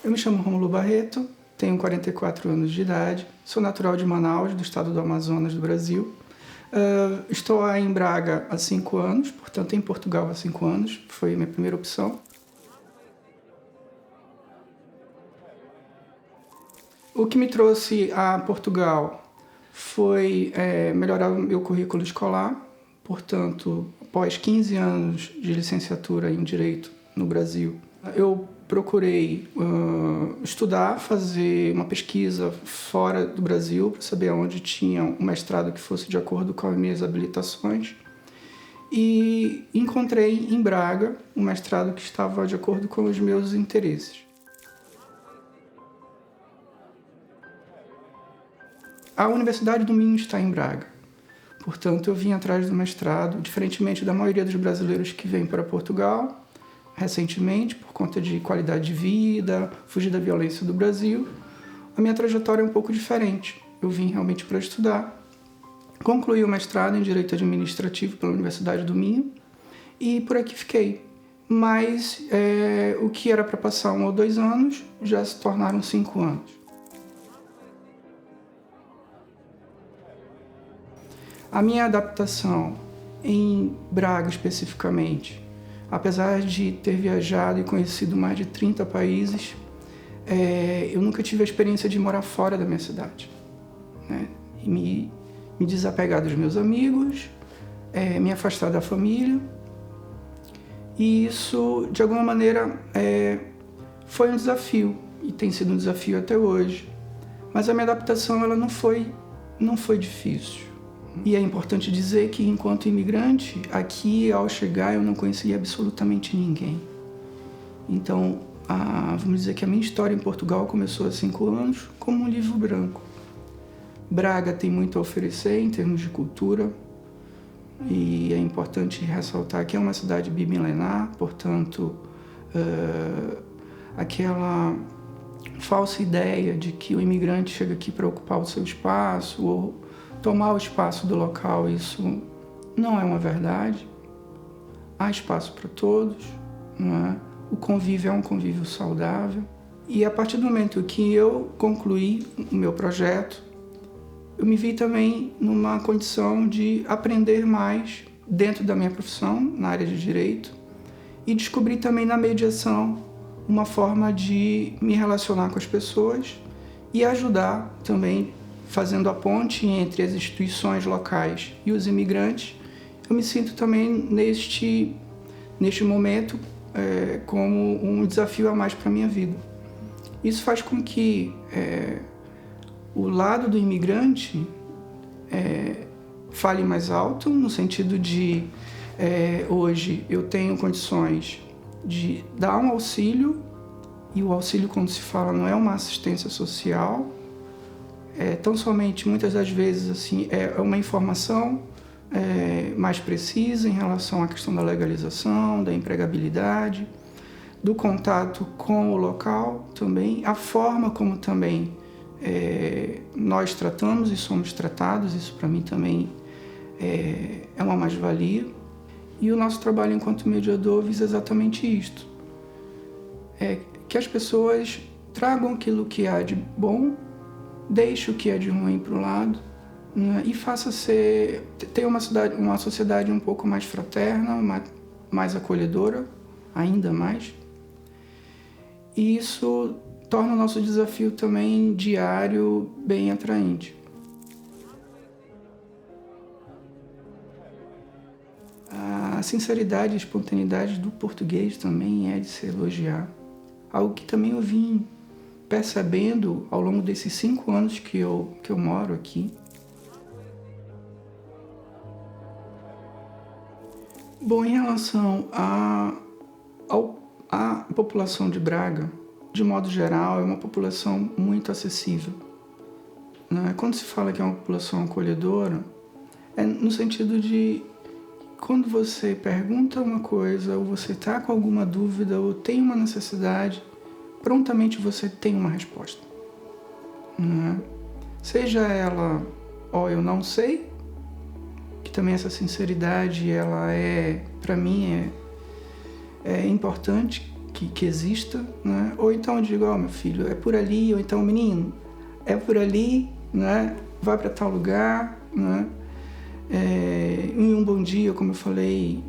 Eu me chamo Rômulo Barreto, tenho 44 anos de idade, sou natural de Manaus, do estado do Amazonas, do Brasil. Estou em Braga há 5 anos, portanto em Portugal há 5 anos, foi a minha primeira opção. O que me trouxe a Portugal foi melhorar o meu currículo escolar, portanto, após 15 anos de licenciatura em Direito no Brasil, eu procurei estudar, fazer uma pesquisa fora do Brasil para saber onde tinha um mestrado que fosse de acordo com as minhas habilitações. E encontrei em Braga um mestrado que estava de acordo com os meus interesses. A Universidade do Minho está em Braga. Portanto, eu vim atrás do mestrado, diferentemente da maioria dos brasileiros que vêm para Portugal recentemente, por conta de qualidade de vida, fugir da violência do Brasil. A minha trajetória é um pouco diferente. Eu vim realmente para estudar. Concluí o mestrado em Direito Administrativo pela Universidade do Minho e por aqui fiquei. Mas o que era para passar 1 ou 2 anos já se tornaram 5 anos. A minha adaptação em Braga especificamente, apesar de ter viajado e conhecido mais de 30 países, eu nunca tive a experiência de morar fora da minha cidade, né? E me desapegar dos meus amigos, me afastar da família. E isso, de alguma maneira, foi um desafio, e tem sido um desafio até hoje. Mas a minha adaptação ela não foi difícil. E é importante dizer que, enquanto imigrante, aqui, ao chegar, eu não conhecia absolutamente ninguém. Então, vamos dizer que a minha história em Portugal começou há 5 anos como um livro branco. Braga tem muito a oferecer em termos de cultura, e é importante ressaltar que é uma cidade bimilenar, portanto, aquela falsa ideia de que o imigrante chega aqui para ocupar o seu espaço ou tomar o espaço do local, isso não é uma verdade. Há espaço para todos, não é? O convívio é um convívio saudável. E a partir do momento que eu concluí o meu projeto, eu me vi também numa condição de aprender mais dentro da minha profissão, na área de direito, e descobri também na mediação uma forma de me relacionar com as pessoas e ajudar também, fazendo a ponte entre as instituições locais e os imigrantes. Eu me sinto também neste momento como um desafio a mais para a minha vida. Isso faz com que o lado do imigrante fale mais alto, no sentido de hoje eu tenho condições de dar um auxílio, e o auxílio, quando se fala, não é uma assistência social, tão somente, muitas das vezes, assim, é uma informação mais precisa em relação à questão da legalização, da empregabilidade, do contato com o local também, a forma como também nós tratamos e somos tratados, isso para mim também é uma mais-valia. E o nosso trabalho enquanto mediador visa exatamente isto, que as pessoas tragam aquilo que há de bom, deixe o que é de ruim para o lado, né, e faça ter uma sociedade um pouco mais fraterna, mais acolhedora, ainda mais. E isso torna o nosso desafio também diário bem atraente. A sinceridade e espontaneidade do português também é de se elogiar. Algo que também eu vim percebendo ao longo desses 5 anos que eu moro aqui. Bom, em relação à população de Braga, de modo geral, é uma população muito acessível, né? Quando se fala que é uma população acolhedora, é no sentido de quando você pergunta uma coisa, ou você está com alguma dúvida, ou tem uma necessidade, prontamente você tem uma resposta, né? Seja ela, eu não sei, que também essa sinceridade, ela para mim, é importante, que exista, né? Ou então eu digo, meu filho, é por ali, ou então, menino, é por ali, né? Vai para tal lugar, né? Em um bom dia, como eu falei,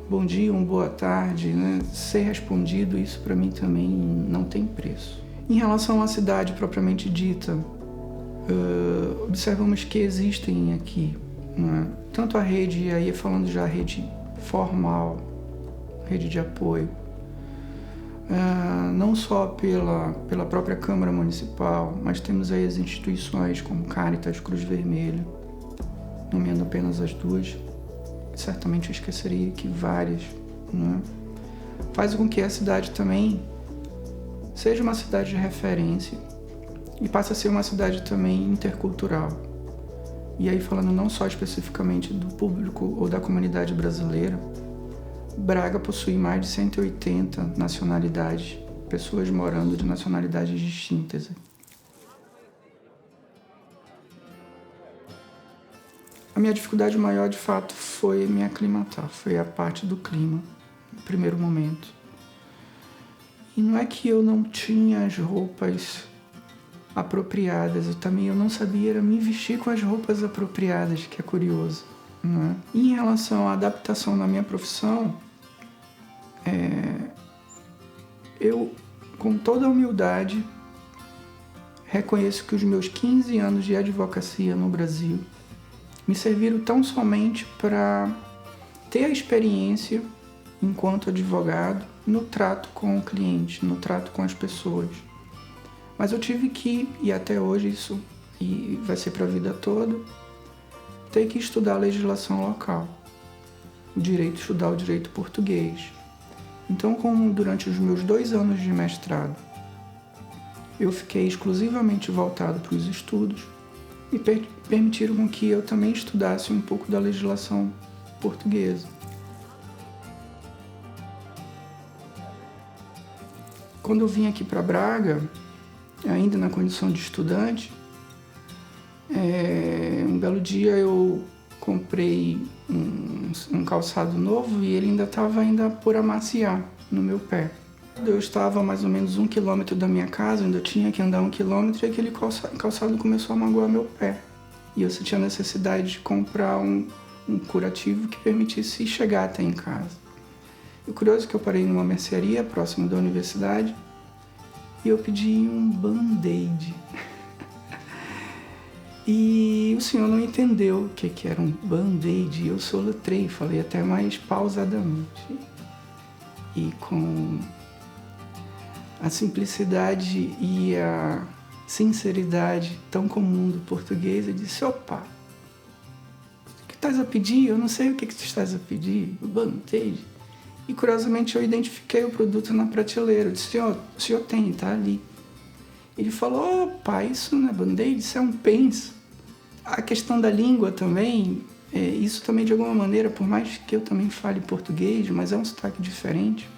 bom dia, uma boa tarde, né? Ser respondido, isso para mim também não tem preço. Em relação à cidade propriamente dita, observamos que existem aqui, né? Tanto a rede, aí falando já a rede formal, rede de apoio, não só pela própria Câmara Municipal, mas temos aí as instituições como Caritas, Cruz Vermelha, nomeando apenas as duas, certamente eu esqueceria que várias, né? Faz com que a cidade também seja uma cidade de referência e passe a ser uma cidade também intercultural. E aí falando não só especificamente do público ou da comunidade brasileira, Braga possui mais de 180 nacionalidades, pessoas morando de nacionalidades distintas. A minha dificuldade maior, de fato, foi me aclimatar, foi a parte do clima, no primeiro momento. E não é que eu não tinha as roupas apropriadas, eu não sabia era me vestir com as roupas apropriadas, que é curioso, não é? Em relação à adaptação na minha profissão, eu, com toda a humildade, reconheço que os meus 15 anos de advocacia no Brasil me serviram tão somente para ter a experiência, enquanto advogado, no trato com o cliente, no trato com as pessoas. Mas eu tive que, e até hoje isso e vai ser para a vida toda, ter que estudar a legislação local, estudar o direito português. Então, como durante os meus 2 anos de mestrado, eu fiquei exclusivamente voltado para os estudos e permitiram com que eu também estudasse um pouco da legislação portuguesa. Quando eu vim aqui para Braga, ainda na condição de estudante, um belo dia eu comprei um calçado novo e ele ainda estava por amaciar no meu pé. Eu estava a mais ou menos 1 quilômetro da minha casa, ainda tinha que andar 1 quilômetro e aquele calçado começou a magoar meu pé. E eu senti a necessidade de comprar um curativo que permitisse chegar até em casa. E o curioso é que eu parei numa mercearia próximo da universidade e eu pedi um band-aid. E o senhor não entendeu o que era um band-aid. Eu soletrei, falei até mais pausadamente. E com a simplicidade e a sinceridade tão comum do português, eu disse, opa, o que estás a pedir? Eu não sei o que tu estás a pedir, o band-aid. E curiosamente eu identifiquei o produto na prateleira. Eu disse, o senhor tem, tá ali. Ele falou, opa, isso não é band-aid, isso é um penso. A questão da língua também, isso também de alguma maneira, por mais que eu também fale português, mas é um sotaque diferente.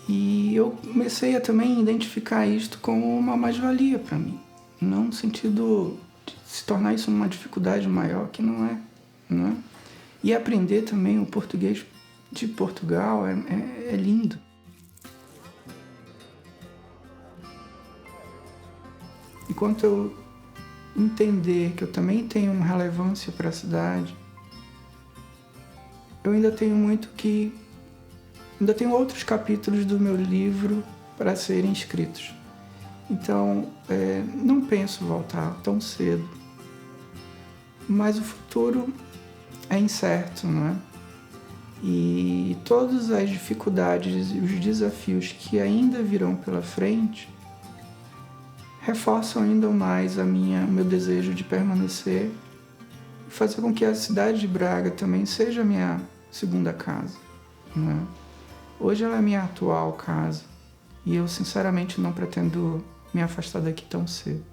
E eu comecei a também identificar isto como uma mais-valia para mim. Não no sentido de se tornar isso uma dificuldade maior, que não é. Não é? E aprender também o português de Portugal é lindo. Enquanto eu entender que eu também tenho uma relevância para a cidade, eu ainda tenho ainda tenho outros capítulos do meu livro para serem escritos. Então, não penso voltar tão cedo. Mas o futuro é incerto, não é? E todas as dificuldades e os desafios que ainda virão pela frente reforçam ainda mais o meu desejo de permanecer e fazer com que a cidade de Braga também seja a minha segunda casa, não é? Hoje ela é a minha atual casa e eu sinceramente não pretendo me afastar daqui tão cedo.